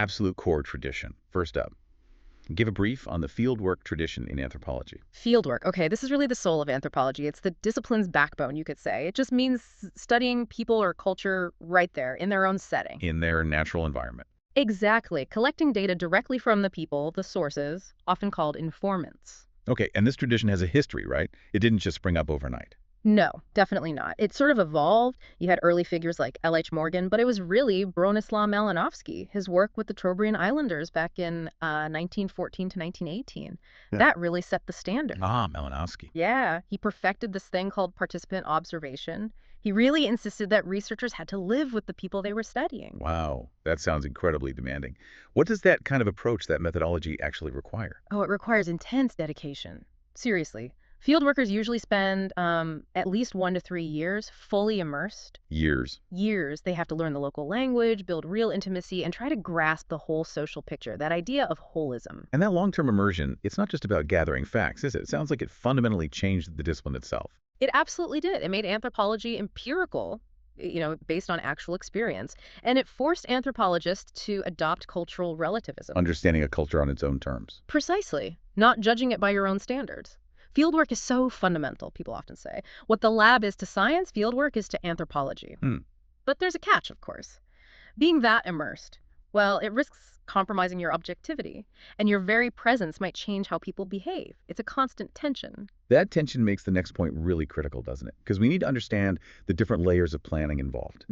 Absolute core tradition. First up, give a brief on the fieldwork tradition in anthropology. Fieldwork. Okay, this is really the soul of anthropology. It's the discipline's backbone, you could say. It just means studying people or culture right there in their own setting. In their natural environment. Exactly. Collecting data directly from the people, the sources, often called informants. Okay, and this tradition has a history, right? It didn't just spring up overnight. No, definitely not. It sort of evolved. You had early figures like L.H. Morgan, but it was really Bronislaw Malinowski, his work with the Trobriand Islanders back in 1914 to 1918. Yeah. That really set the standard. Ah, Malinowski. Yeah, he perfected this thing called participant observation. He really insisted that researchers had to live with the people they were studying. Wow, that sounds incredibly demanding. What does that kind of approach, that methodology, actually require? Oh, it requires intense dedication. Seriously. Field workers usually spend at least 1 to 3 years fully immersed. Years. Years. They have to learn the local language, build real intimacy, and try to grasp the whole social picture, that idea of holism. And that long-term immersion, it's not just about gathering facts, is it? It sounds like it fundamentally changed the discipline itself. It absolutely did. It made anthropology empirical, based on actual experience, and it forced anthropologists to adopt cultural relativism. Understanding a culture on its own terms. Precisely. Not judging it by your own standards. Fieldwork is so fundamental, people often say. What the lab is to science, fieldwork is to anthropology. But there's a catch, of course. Being that immersed, well, it risks compromising your objectivity, and your very presence might change how people behave. It's a constant tension. That tension makes the next point really critical, doesn't it? Because we need to understand the different layers of planning involved.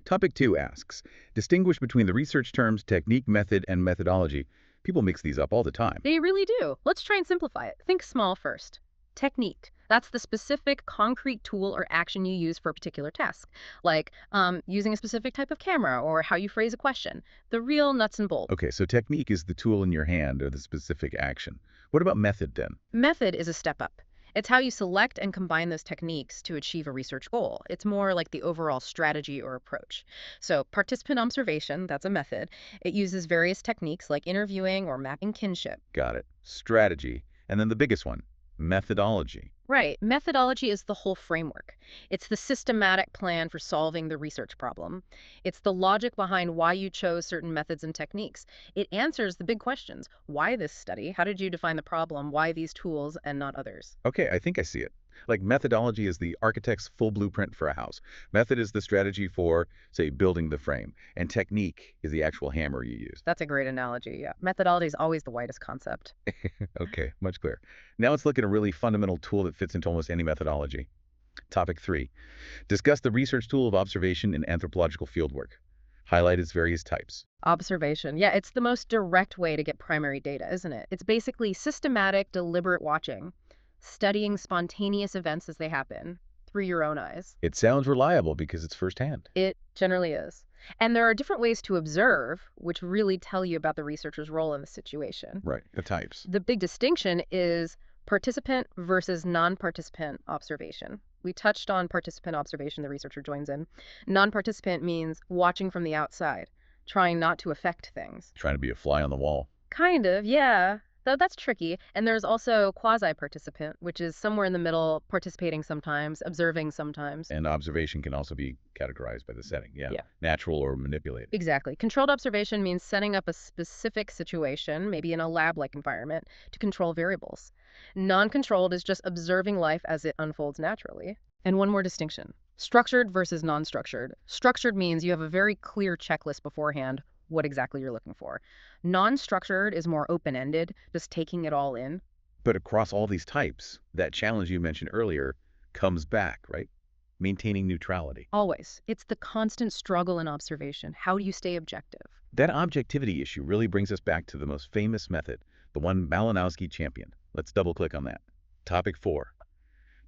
Topic 2 asks, distinguish between the research terms technique, method, and methodology. People mix these up all the time. They really do. Let's try and simplify it. Think small first. Technique. That's the specific concrete tool or action you use for a particular task, like using a specific type of camera or how you phrase a question. The real nuts and bolts. Okay, so technique is the tool in your hand or the specific action. What about method then? Method is a step up. It's how you select and combine those techniques to achieve a research goal. It's more like the overall strategy or approach. So participant observation, that's a method. It uses various techniques like interviewing or mapping kinship. Got it. Strategy. And then the biggest one, methodology. Right. Methodology is the whole framework. It's the systematic plan for solving the research problem. It's the logic behind why you chose certain methods and techniques. It answers the big questions. Why this study? How did you define the problem? Why these tools and not others? Okay, I think I see it. Like methodology is the architect's full blueprint for a house. Method is the strategy for, say, building the frame. And technique is the actual hammer you use. That's a great analogy, yeah. Methodology is always the widest concept. Okay, much clearer. Now let's look at a really fundamental tool that fits into almost any methodology. Topic 3. Discuss the research tool of observation in anthropological fieldwork. Highlight its various types. Observation. Yeah, it's the most direct way to get primary data, isn't it? It's basically systematic, deliberate watching, studying spontaneous events as they happen through your own eyes. It sounds reliable because it's firsthand. It generally is. And there are different ways to observe, which really tell you about the researcher's role in the situation. Right, the types. The big distinction is participant versus non-participant observation. We touched on participant observation, the researcher joins in. Non-participant means watching from the outside, trying not to affect things. Trying to be a fly on the wall. Kind of, yeah. Though that's tricky. And there's also quasi-participant, which is somewhere in the middle, participating sometimes, observing sometimes. And observation can also be categorized by the setting. Yeah. Yeah. Natural or manipulated. Exactly. Controlled observation means setting up a specific situation, maybe in a lab-like environment, to control variables. Non-controlled is just observing life as it unfolds naturally. And one more distinction. Structured versus non-structured. Structured means you have a very clear checklist beforehand, what exactly you're looking for. Non-structured is more open-ended, just taking it all in. But across all these types, that challenge you mentioned earlier comes back, right? Maintaining neutrality. Always. It's the constant struggle in observation. How do you stay objective? That objectivity issue really brings us back to the most famous method, the one Malinowski championed. Let's double-click on that. Topic 4.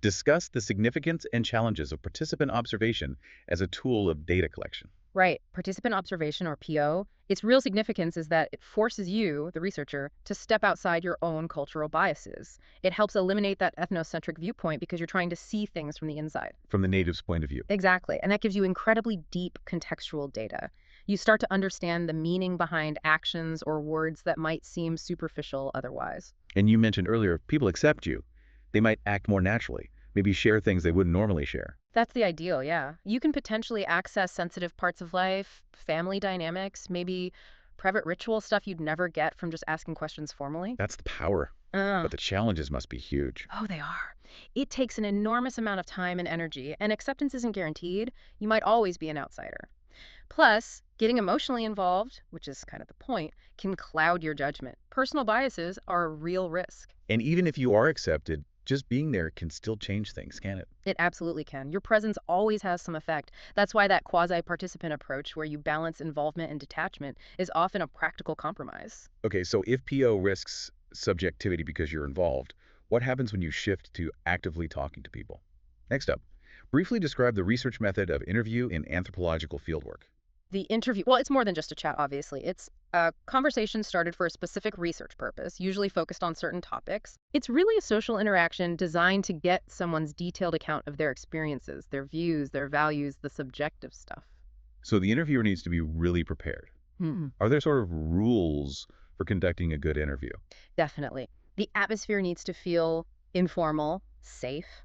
Discuss the significance and challenges of participant observation as a tool of data collection. Right. Participant observation, or PO, its real significance is that it forces you, the researcher, to step outside your own cultural biases. It helps eliminate that ethnocentric viewpoint because you're trying to see things from the inside. From the native's point of view. Exactly. And that gives you incredibly deep contextual data. You start to understand the meaning behind actions or words that might seem superficial otherwise. And you mentioned earlier, if people accept you, they might act more naturally, maybe share things they wouldn't normally share. That's the ideal, yeah. You can potentially access sensitive parts of life, family dynamics, maybe private ritual stuff you'd never get from just asking questions formally. That's the power. Uh, But the challenges must be huge. oh, they are. It takes an enormous amount of time and energy, and acceptance isn't guaranteed. You might always be an outsider. Plus, getting emotionally involved, which is kind of the point, can cloud your judgment. Personal biases are a real risk. And even if you are accepted, just being there can still change things, can it? It absolutely can. Your presence always has some effect. That's why that quasi-participant approach, where you balance involvement and detachment, is often a practical compromise. Okay, so if PO risks subjectivity because you're involved, what happens when you shift to actively talking to people? Next up, briefly describe the research method of interview in anthropological fieldwork. The interview, well, it's more than just a chat, obviously. It's a conversation started for a specific research purpose, usually focused on certain topics. It's really a social interaction designed to get someone's detailed account of their experiences, their views, their values, the subjective stuff. So the interviewer needs to be really prepared. Hmm. Are there sort of rules for conducting a good interview? Definitely. The atmosphere needs to feel informal, safe.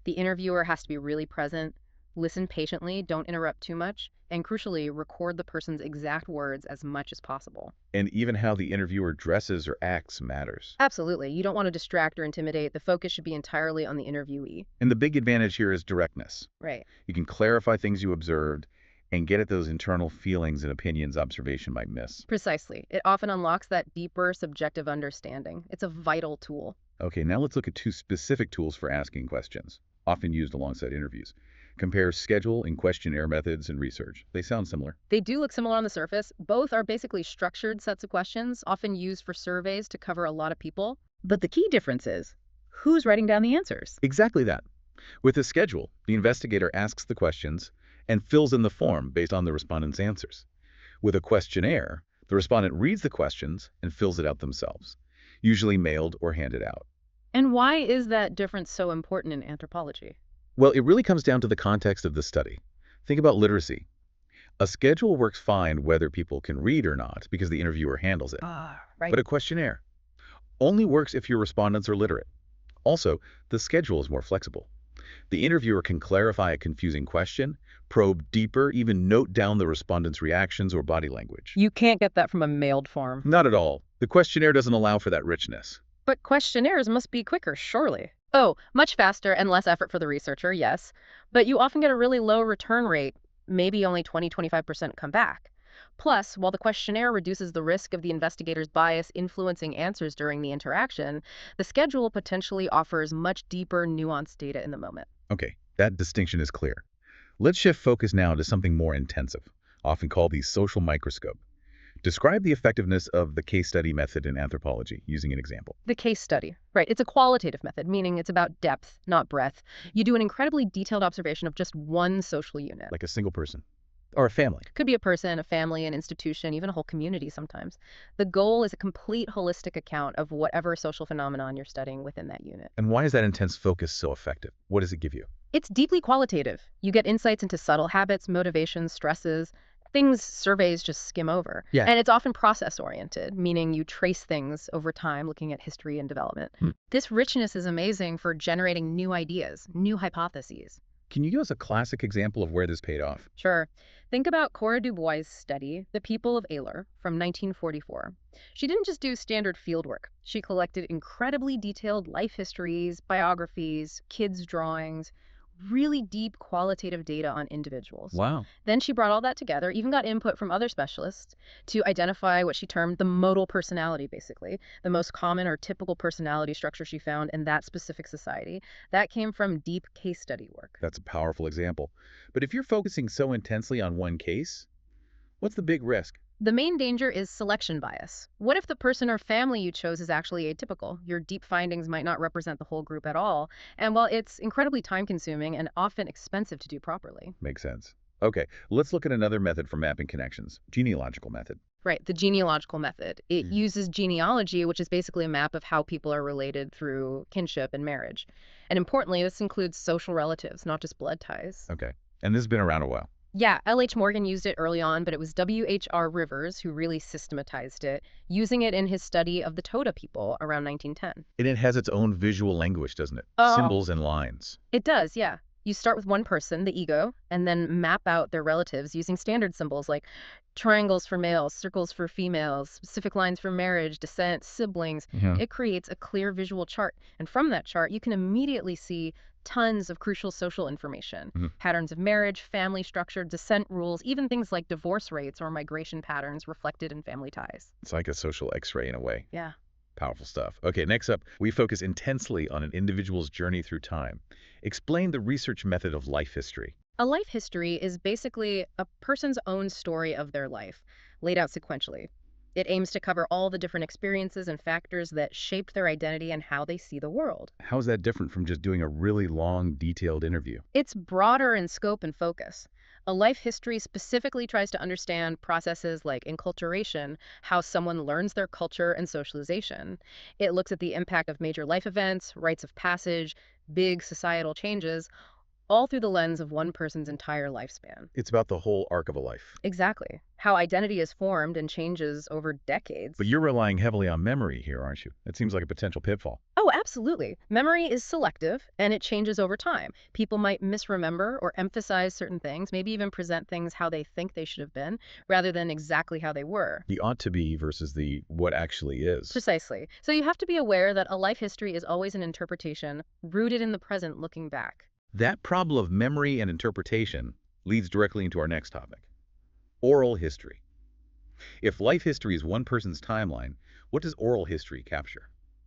The interviewer has to be really present, listen patiently, don't interrupt too much, and crucially, record the person's exact words as much as possible. And even how the interviewer dresses or acts matters. Absolutely. You don't want to distract or intimidate. The focus should be entirely on the interviewee. And the big advantage here is directness. Right. You can clarify things you observed and get at those internal feelings and opinions observation might miss. Precisely. It often unlocks that deeper subjective understanding. It's a vital tool. Okay, now let's look at two specific tools for asking questions, often used alongside interviews. Compare schedule and questionnaire methods in research. They sound similar. They do look similar on the surface. Both are basically structured sets of questions, often used for surveys to cover a lot of people. But the key difference is who's writing down the answers? Exactly that. With a schedule, the investigator asks the questions and fills in the form based on the respondent's answers. With a questionnaire, the respondent reads the questions and fills it out themselves, usually mailed or handed out. And why is that difference so important in anthropology? Well, it really comes down to the context of the study. Think about literacy. A schedule works fine whether people can read or not because the interviewer handles it. Right. But a questionnaire only works if your respondents are literate. Also, the schedule is more flexible. The interviewer can clarify a confusing question, probe deeper, even note down the respondent's reactions or body language. You can't get that from a mailed form. Not at all. The questionnaire doesn't allow for that richness. But questionnaires must be quicker, surely. Oh, much faster and less effort for the researcher, yes. But you often get a really low return rate, maybe only 20–25% come back. Plus, while the questionnaire reduces the risk of the investigator's bias influencing answers during the interaction, the schedule potentially offers much deeper, nuanced data in the moment. Okay, that distinction is clear. Let's shift focus now to something more intensive, often called the social microscope. Describe the effectiveness of the case study method in anthropology using an example. The case study, right? It's a qualitative method, meaning it's about depth, not breadth. You do an incredibly detailed observation of just one social unit. Like a single person or a family. Could be a person, a family, an institution, even a whole community sometimes. The goal is a complete holistic account of whatever social phenomenon you're studying within that unit. And why is that intense focus so effective? What does it give you? It's deeply qualitative. You get insights into subtle habits, motivations, stresses, things surveys just skim over. Yeah. And it's often process-oriented, meaning you trace things over time, looking at history and development. This richness is amazing for generating new ideas, new hypotheses. Can you give us a classic example of where this paid off? Sure. Think about Cora Dubois' study, The People of Ayler, from 1944. She didn't just do standard fieldwork. She collected incredibly detailed life histories, biographies, kids' drawings, really deep qualitative data on individuals. Wow. Then she brought all that together, even got input from other specialists to identify what she termed the modal personality, basically, the most common or typical personality structure she found in that specific society. That came from deep case study work. That's a powerful example. But if you're focusing so intensely on one case, what's the big risk? The main danger is selection bias. What if the person or family you chose is actually atypical? Your deep findings might not represent the whole group at all. And while it's incredibly time-consuming and often expensive to do properly. Makes sense. Okay, let's look at another method for mapping connections, genealogical method. Right, the genealogical method. It uses genealogy, which is basically a map of how people are related through kinship and marriage. And importantly, this includes social relatives, not just blood ties. Okay, and this has been around a while. Yeah, L.H. Morgan used it early on, but it was W.H.R. Rivers who really systematized it, using it in his study of the Toda people around 1910. And it has its own visual language, doesn't it? Oh. Symbols and lines. It does, yeah. You start with one person, the ego, and then map out their relatives using standard symbols like triangles for males, circles for females, specific lines for marriage, descent, siblings. Yeah. It creates a clear visual chart. And from that chart, you can immediately see tons of crucial social information. Mhm. Patterns of marriage, family structure, descent rules, even things like divorce rates or migration patterns reflected in family ties. It's like a social X-ray in a way. Yeah. Powerful stuff. Okay, next up, we focus intensely on an individual's journey through time. Explain the research method of life history. A life history is basically a person's own story of their life, laid out sequentially. It aims to cover all the different experiences and factors that shaped their identity and how they see the world. How is that different from just doing a really long, detailed interview? It's broader in scope and focus. A life history specifically tries to understand processes like enculturation, how someone learns their culture and socialization. It looks at the impact of major life events, rites of passage, big societal changes, all through the lens of one person's entire lifespan. It's about the whole arc of a life. Exactly. How identity is formed and changes over decades. But you're relying heavily on memory here, aren't you? It seems like a potential pitfall. Oh, absolutely. Memory is selective and it changes over time. People might misremember or emphasize certain things, maybe even present things how they think they should have been, rather than exactly how they were. The ought to be versus the what actually is. Precisely. So you have to be aware that a life history is always an interpretation rooted in the present looking back. That problem of memory and interpretation leads directly into our next topic, oral history. If life history is one person's timeline, what does oral history capture?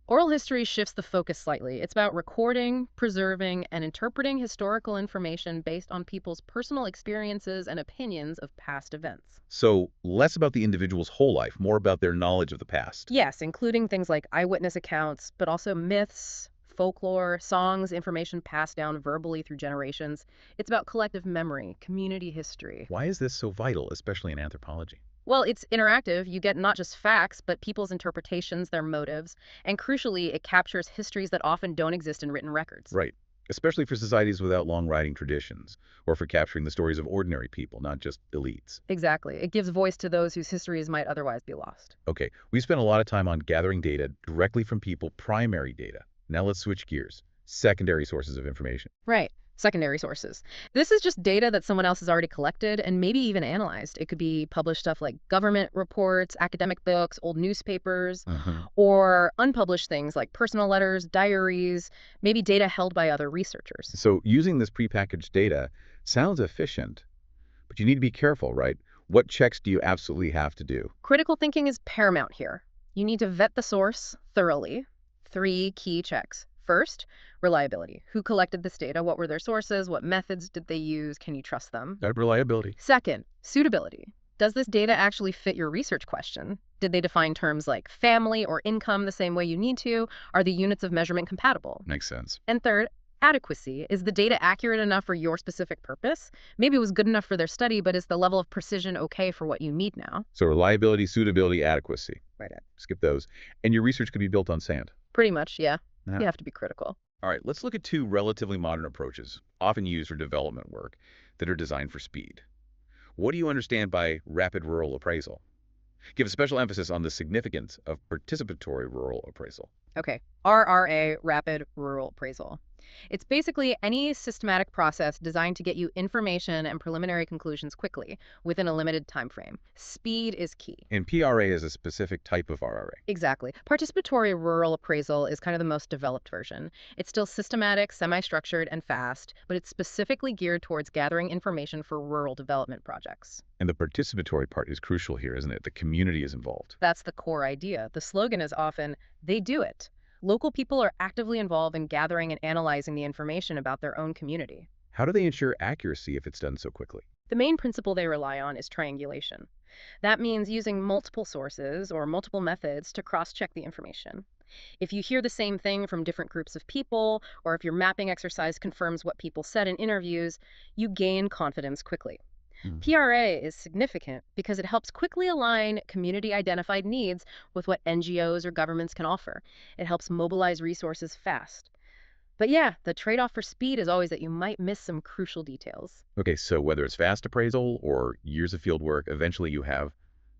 Oral history shifts the focus slightly. It's about recording, preserving, and interpreting historical information based on people's personal experiences and opinions of past events. So less about the individual's whole life, more about their knowledge of the past. Yes, including things like eyewitness accounts, but also myths, folklore, songs, information passed down verbally through generations. It's about collective memory, community history. Why is this so vital, especially in anthropology? Well, it's interactive. You get not just facts, but people's interpretations, their motives, and crucially, it captures histories that often don't exist in written records. Right. Especially for societies without long writing traditions, or for capturing the stories of ordinary people, not just elites. Exactly. It gives voice to those whose histories might otherwise be lost. Okay, we spent a lot of time on gathering data directly from people, primary data. Now let's switch gears. Secondary sources of information. Right. Secondary sources. This is just data that someone else has already collected and maybe even analyzed. It could be published stuff like government reports, academic books, old newspapers, or unpublished things like personal letters, diaries, maybe data held by other researchers. So using this prepackaged data sounds efficient, but you need to be careful, right? What checks do you absolutely have to do? Critical thinking is paramount here. You need to vet the source thoroughly. 3 key checks. First, reliability. Who collected this data? What were their sources? What methods did they use? Can you trust them? That reliability. Second, suitability. Does this data actually fit your research question? Did they define terms like family or income the same way you need to? Are the units of measurement compatible? Makes sense. And third, adequacy. Is the data accurate enough for your specific purpose? Maybe it was good enough for their study, but is the level of precision okay for what you need now? So reliability, suitability, adequacy. Right. Skip those. And your research could be built on sand. Pretty much, yeah. Yeah. You have to be critical. All right, let's look at 2 relatively modern approaches, often used for development work, that are designed for speed. What do you understand by rapid rural appraisal? Give a special emphasis on the significance of participatory rural appraisal. Okay, RRA, Rapid Rural Appraisal. It's basically any systematic process designed to get you information and preliminary conclusions quickly within a limited time frame. Speed is key. And PRA is a specific type of RRA. Exactly. Participatory rural appraisal is kind of the most developed version. It's still systematic, semi-structured, and fast, but it's specifically geared towards gathering information for rural development projects. And the participatory part is crucial here, isn't it? The community is involved. That's the core idea. The slogan is often, they do it. Local people are actively involved in gathering and analyzing the information about their own community. How do they ensure accuracy if it's done so quickly? The main principle they rely on is triangulation. That means using multiple sources or multiple methods to cross-check the information. If you hear the same thing from different groups of people, or if your mapping exercise confirms what people said in interviews, you gain confidence quickly. PRA is significant because it helps quickly align community-identified needs with what NGOs or governments can offer. It helps mobilize resources fast. But yeah, the trade-off for speed is always that you might miss some crucial details. Okay, so whether it's fast appraisal or years of field work, eventually you have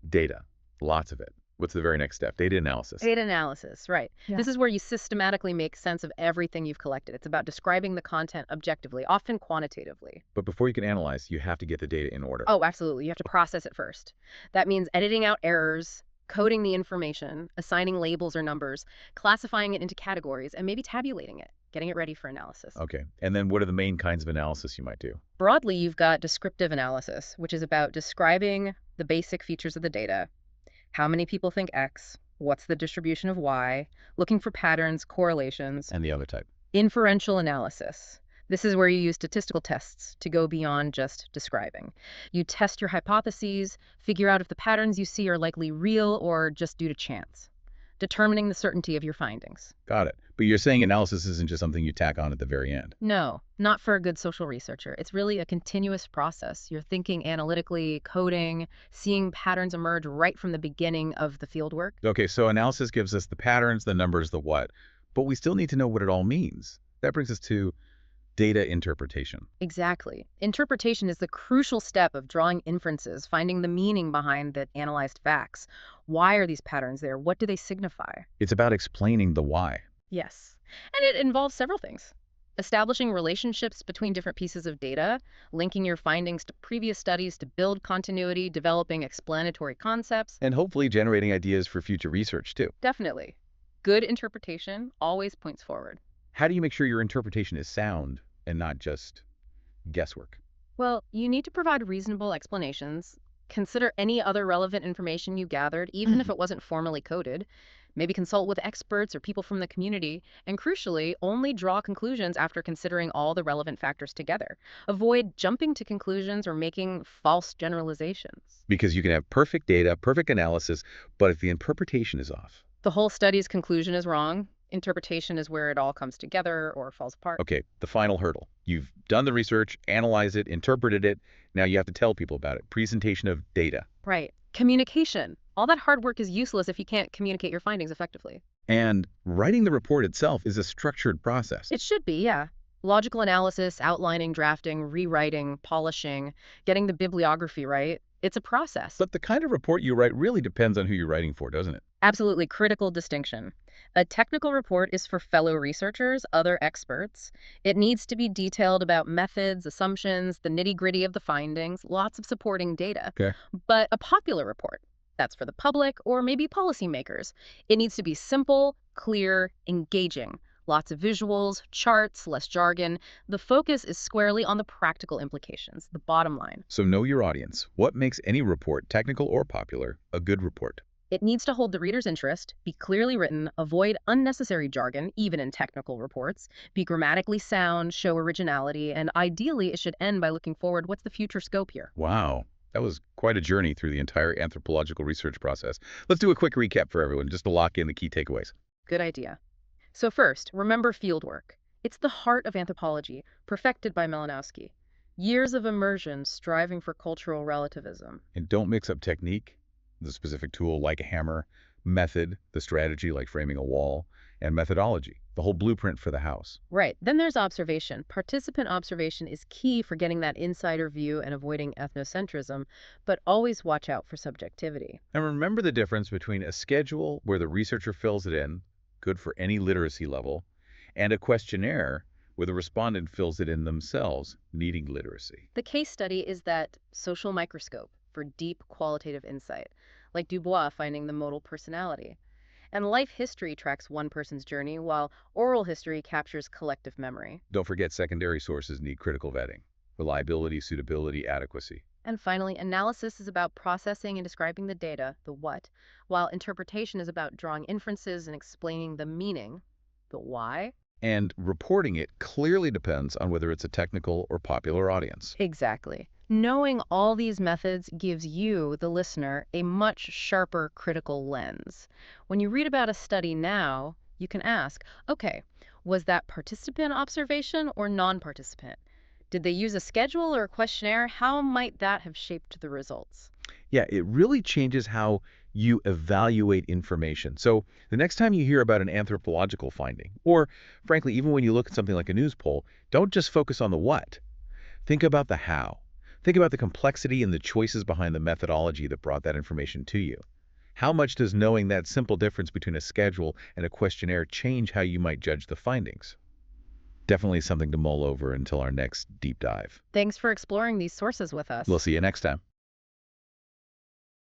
data, lots of it. What's the very next step? Data analysis. Data analysis, right. Yeah. This is where you systematically make sense of everything you've collected. It's about describing the content objectively, often quantitatively. But before you can analyze, you have to get the data in order. Oh, absolutely. You have to process it first. That means editing out errors, coding the information, assigning labels or numbers, classifying it into categories, and maybe tabulating it, getting it ready for analysis. Okay. And then what are the main kinds of analysis you might do? Broadly, you've got descriptive analysis, which is about describing the basic features of the data. How many people think X? What's the distribution of Y? Looking for patterns, correlations. And the other type. Inferential analysis. This is where you use statistical tests to go beyond just describing. You test your hypotheses, figure out if the patterns you see are likely real or just due to chance, determining the certainty of your findings. Got it. But you're saying analysis isn't just something you tack on at the very end. No, not for a good social researcher. It's really a continuous process. You're thinking analytically, coding, seeing patterns emerge right from the beginning of the fieldwork. Okay, so analysis gives us the patterns, the numbers, the what, but we still need to know what it all means. That brings us to data interpretation. Exactly. Interpretation is the crucial step of drawing inferences, finding the meaning behind the analyzed facts. Why are these patterns there? What do they signify? It's about explaining the why. Yes. And it involves several things. Establishing relationships between different pieces of data, linking your findings to previous studies to build continuity, developing explanatory concepts. And hopefully generating ideas for future research, too. Definitely. Good interpretation always points forward. How do you make sure your interpretation is sound and not just guesswork? Well, you need to provide reasonable explanations. Consider any other relevant information you gathered, even if it wasn't formally coded. Maybe consult with experts or people from the community. And crucially, only draw conclusions after considering all the relevant factors together. Avoid jumping to conclusions or making false generalizations. Because you can have perfect data, perfect analysis, but if the interpretation is off. The whole study's conclusion is wrong. Interpretation is where it all comes together or falls apart. Okay, the final hurdle. You've done the research, analyzed it, interpreted it. Now you have to tell people about it. Presentation of data. Right. Communication. All that hard work is useless if you can't communicate your findings effectively. And writing the report itself is a structured process. It should be, yeah. Logical analysis, outlining, drafting, rewriting, polishing, getting the bibliography right. It's a process. But the kind of report you write really depends on who you're writing for, doesn't it? Absolutely critical distinction. A technical report is for fellow researchers, other experts. It needs to be detailed about methods, assumptions, the nitty-gritty of the findings, lots of supporting data. Okay. But a popular report, that's for the public or maybe policymakers. It needs to be simple, clear, engaging. Lots of visuals, charts, less jargon. The focus is squarely on the practical implications, the bottom line. So know your audience. What makes any report, technical or popular, a good report? It needs to hold the reader's interest, be clearly written, avoid unnecessary jargon, even in technical reports, be grammatically sound, show originality, and ideally it should end by looking forward, what's the future scope here? Wow. That was quite a journey through the entire anthropological research process. Let's do a quick recap for everyone, just to lock in the key takeaways. Good idea. So first, remember fieldwork. It's the heart of anthropology, perfected by Malinowski. Years of immersion striving for cultural relativism. And don't mix up technique, the specific tool like a hammer, method, the strategy like framing a wall, and methodology, the whole blueprint for the house. Right. Then there's observation. Participant observation is key for getting that insider view and avoiding ethnocentrism, but always watch out for subjectivity. And remember the difference between a schedule where the researcher fills it in, good for any literacy level, and a questionnaire where the respondent fills it in themselves, needing literacy. The case study is that social microscope for deep qualitative insight, like Dubois finding the modal personality. And life history tracks one person's journey, while oral history captures collective memory. Don't forget secondary sources need critical vetting. Reliability, suitability, adequacy. And finally, analysis is about processing and describing the data, the what, while interpretation is about drawing inferences and explaining the meaning, the why. And reporting it clearly depends on whether it's a technical or popular audience. Exactly. Knowing all these methods gives you, the listener, a much sharper critical lens. When you read about a study now, you can ask, okay, was that participant observation or non-participant? Did they use a schedule or a questionnaire? How might that have shaped the results? Yeah, it really changes how you evaluate information. So the next time you hear about an anthropological finding, or frankly, even when you look at something like a news poll, don't just focus on the what. Think about the how. Think about the complexity and the choices behind the methodology that brought that information to you. How much does knowing that simple difference between a schedule and a questionnaire change how you might judge the findings? Definitely something to mull over until our next deep dive. Thanks for exploring these sources with us. We'll see you next time.